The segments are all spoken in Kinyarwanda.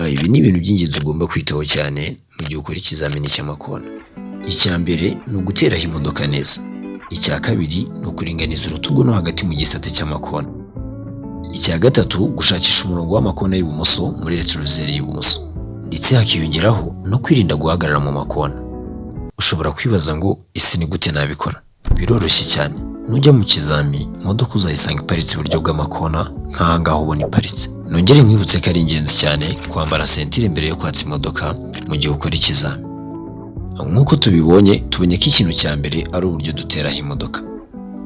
Ibi ni ibintu by'ingenzi ugomba kwitaho cyane mu gihe ukora ikizamini cy'amakona. Icya mbere ni uguteraho imodoka neza. Icya kabiri ni ukuringaniza urutugu no hagati mu gisate cy'amakona. Icya gatatu gushakisha umurongo w'amakona y'ibumoso muri retroviseur y'ibumoso. Ndetse hakiyongeraho no kwirinda guhagarara mu makona. Ushobora kwibaza ngo ese ni gute nabikora? Biroroshye cyane. Nujya mu kizami imodoka uzayisanga iparitse iburyo bw'amakona nk'aha ngaho ubona iparitse. Nongere nkwibutse ko ari ingenzi cyane kwambara sentire mbere yo kwatsa imodoka mu gihe ukora ikizami. Nk'uko tubonye ko ikintu cya mbere ari uburyo duteraho imodoka.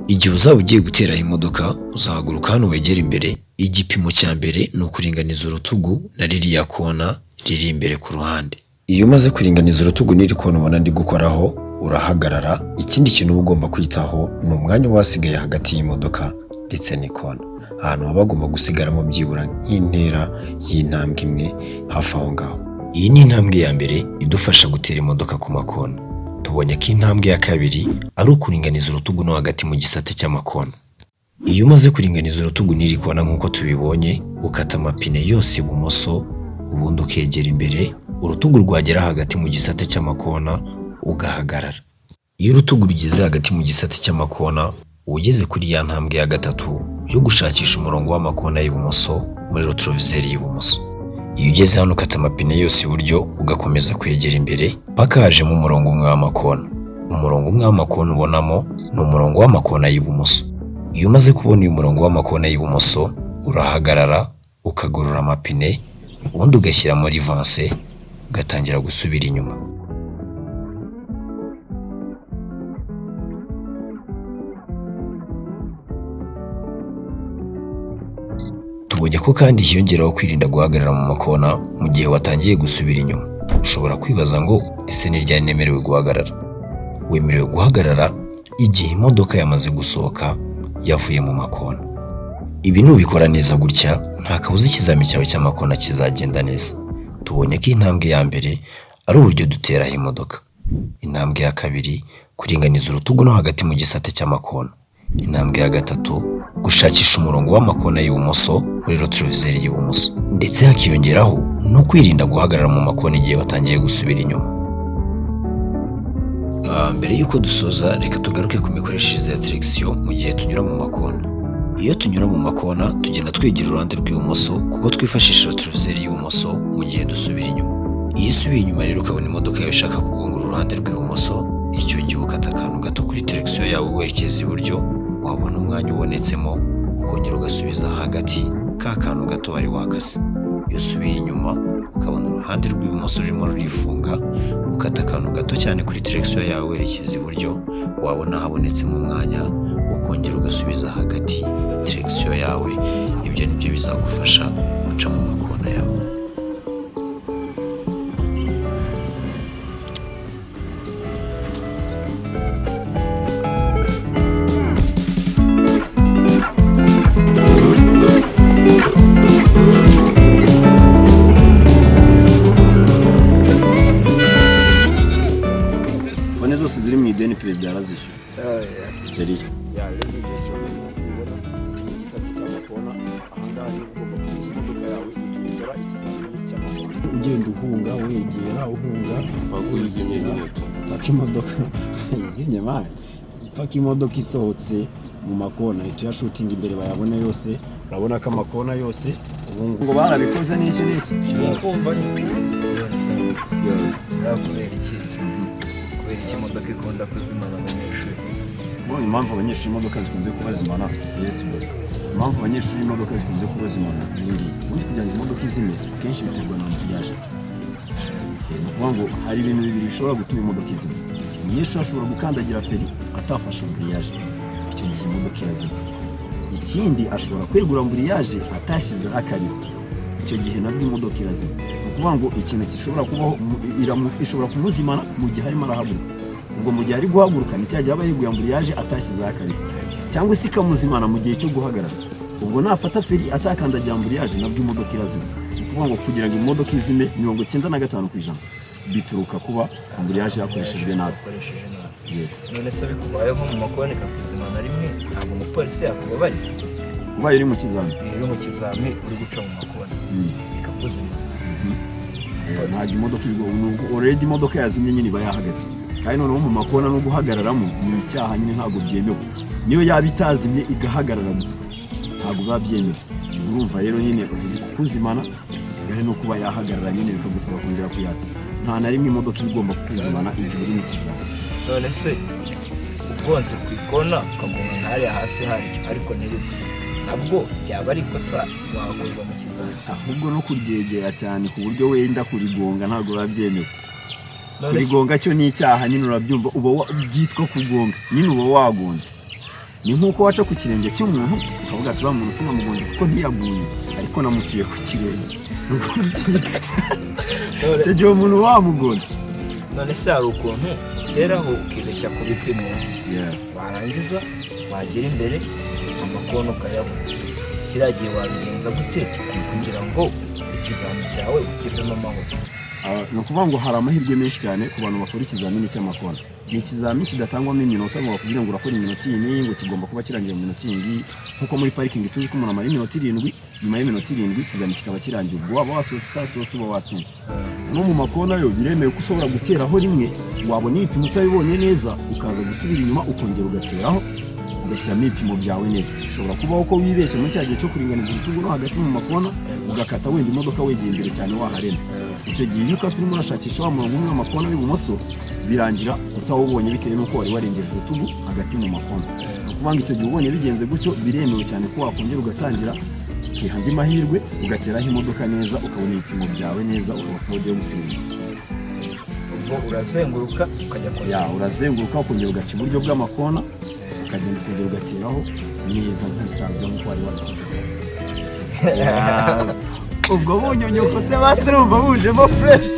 Igihe uzaba ugiye guteraho imodoka uzahaguruka hano wegera imbere. Igipimo cya mbere ni ukuringaniza urutugu na ririya kona riri imbere ku ruhande. Iyo umaze kuringaniza urutugu n'iri kona ubona ndi gukoraho urahagarara. Ikindi kintu uba ugomba kwitaho ni umwanya wasigaye hagati y'imodoka ndetse n'ikona. Ahantu haba hagomba gusigaramo byibura nk'intera y'intambwe imwe hafi aho ngaho. Iyi ni intambwe ya mbere idufasha gutera imodoka ku makona. Tubonye ko intambwe ya kabiri ari ukuringaniza urutugu no hagati mu gisate cy'amakona. Iyo umaze kuringaniza urutugu n'iri kona nk'uko tubibonye, ukata amapine yose ibumoso, ubundi ukegera imbere, urutugu rwagera hagati mu gisate cy'amakona ugahagarara. Iyo urutugu rugeze hagati mu gisate cy'amakona, ugeze kuri ya ntambwe ya gatatu yo gushakisha umurongo w'amakona y'ibumoso muri retroviseur y'ibumoso. Iyo ugeze hano ukata amapine yose iburyo ugakomeza kwegera imbere paka hajemo umurongo umwe w'amakona. Umurongo umwe w'amakona ubonamo ni umurongo w'amakona y'ibumoso. Iyo umaze kubona uyu murongo w'amakona y'ibumoso urahagarara ukagorora amapine, ubundi ugashyira muri vanse ugatangira gusubira inyuma. Tubonye ko kandi hiyongeraho kwirinda guhagarara mu makona mu gihe watangiye gusubira inyuma. Ushobora kwibaza ngo ese ni ryari nemerewe guhagarara? Wemerewe guhagarara igihe imodoka yamaze gusohoka yavuye mu makona. Ibi nubikora neza gutya nta kabuza ikizami cyawe cy'amakona kizagenda neza. Tubonye ko intambwe ya mbere ari uburyo duteraho imodoka. Intambwe ya kabiri kuringaniza urutugu no hagati mu gisate cy'amakona. Intambwe ya gatatu gushakisha umurongo w'amakona y'ibumoso muri retroviseur y'ibumoso. Ndetse hakiyongeraho no kwirinda guhagarara mu makona igihe watangiye gusubira inyuma. Mbere y'uko dusoza reka tugaruke ku mikoreshereze ya direkisiyo mu gihe tunyura mu makona. Iyo tunyura mu makona tugenda twegera uruhande rw'ibumoso kuko twifashisha retroviseur y'ibumoso mu gihe dusubira inyuma. Iyo usubiye inyuma rero ukabona imodoka yawe ishaka kugongora uruhande rw'ibumoso, icyo gihe ukata akantu gato kuri direkisiyo yawe werekeza iburyo, wabona umwanya ubonetsemo ukongera ugasubiza hagati ka kantu gato wari wakase. Iyo usubiye inyuma ukabona uruhande rw'ibumoso rurimo rurifunga, ukata akantu gato cyane kuri direkisiyo yawe werekeza iburyo, wabona habonetsemo umwanya ukongera ugasubiza hagati direkisiyo yawe. Ibyo nibyo bizagufasha guca mu makona yawe. Fone zose ziri mu ideni perezida yarazishyuye. Seriye. Rero igihe cyo kubona iki gisate cy'amakona, ahangaha ni ugomba kuguza imodoka yawe igihe ukora ikizamini cy'amakona. Ugenda uhunga wegera uhunga Bagwizimye n'inyota. paka imodoka izimye mani. Paka imodoka isohotse mu makona ihita uyashutinga imbere bayabona yose. Urabona ko amakona yose ubu ngo barabikoze n'iki n'iki. Kumva ni kubera iki imodoka ikunda kuzimana abanyeshuri? Ubonye impamvu abanyeshuri imodoka zikunze kuba zimana? Yes boss. Impamvu abanyeshuri imodoka zikunze kuba zimana ni ngiyi. Ubundi kugira ngo imodoka izime kenshi biterwa na ambutiyaje. Ni ukuvuga ngo hari ibintu bibiri bishobora gutuma imodoka izima. Umunyeshuri ashobora gukandagira feri atafashe ambutiyaje, icyo gihe imodoka irazima. Ikindi ashobora kwegura ambutiyaje atashyizeho akariro, icyo gihe nabwo imodoka irazima. Ni ukuvuga ngo ikintu gishobora kubaho ishobora kumuzimana mu gihe arimo arahaguruka. Ubwo mu gihe ari guhaguruka ni cya gihe aba yeguye ambutiyaje atashyizeho akariro, cyangwa se ikamuzimana mu gihe cyo guhagarara. Ubwo nafata feri atakandagira ambutiyaje nabwo imodoka irazima. Ni ukuvuga ngo kugira ngo imodoka izime 95% bituruka kuba ambutiyaje yakoreshejwe nabi. None se bikubayeho nko mu makona ikakuzimana rimwe, ntabwo umupolisi yakubabarira? Ubaye uri mu kizami uri mu kizami uri guca mu makona ikakuzimana, ntabwo imodoka already imodoka yazimye nyine iba yahagaze, kandi noneho mu makona no guhagararamo ni icyaha nyine, ntabwo byemewe. Niyo yaba itazimye igahagarara gusa ntabwo biba byemewe. Urumva rero nyine kuzimana gare no kuba yahagarara nyine bikagusaba kongera kuyatsa. Nta na rimwe imodoka igomba kuzimana igihe uri mu kizami. none se ugonze ku ikona ukagonga hariya hasi hari ariko ntibipfe, nabwo byaba ari ikosa wakorwa mu kizami? Ahubwo no kuryegera cyane ku buryo wenda kurigonga ntabwo biba byemewe. Kurigonga cyo ni icyaha nyine, urabyumva, uba byitwa kugonga nyine, uba wagonze. Ni nk'uko waca ku kirenge cy'umuntu ukavuga ati muntu sinamugonze kuko ntiyaguye ariko namuciye ku kirenge, icyo gihe umuntu wamugonze. none se hari ukuntu ugeraho ukibeshya ku bipimo, warangiza wagera imbere amakona ukayabona, kiriya gihe wabigenza gute kugira ngo ikizami cyawe ukivemo amahoro? Ni ukuvuga ngo hari amahirwe menshi cyane ku bantu bakora ikizamini cy'amakona. Ni ikizamini kidatangwamo iminota ngo bakubwire ngo urakora iminota iyi ngo kigomba kuba kirangiye mu minota iyi, nkuko muri parikingi tuzi ko umuntu amara iminota 7, nyuma y'iminota 7 ikizamini kikaba kirangiye, ubwo waba wasohotse utasohotse uba watsinze. No mu makona yo biremewe ko ushobora guteraho rimwe, wabona ibipimo utabibonye neza ukaza gusubira inyuma ukongera ugateraho ugashyiramo ibipimo byawe neza. Ushobora kubaho ko wibeshye muri cya gihe cyo kuringaniza urutugu no hagati mu makona ugakata wenda imodoka wegeye imbere cyane waharenze. Icyo gihe iyo ukase urimo urashakisha wa murongo umwe w'amakona y'ibumoso birangira utawubonye bitewe n'uko wari warengeje urutugu hagati mu makona. Ni ukuvuga ngo icyo gihe ubonye bigenze gutyo biremewe cyane ko wakongera ugatangira ukiha andi mahirwe ugateraho imodoka neza ukabona ibipimo byawe neza ukaba ugiye gusubira. ubwo urazenguruka ukajya urazenguruka ukongera ugaca iburyo bw'amakona ukagenda ukongera ugateraho neza nk'ibisanzwe nk'uko wari wabikoze. Ubwo bunyonyoko se basi urumva bujemo fresh.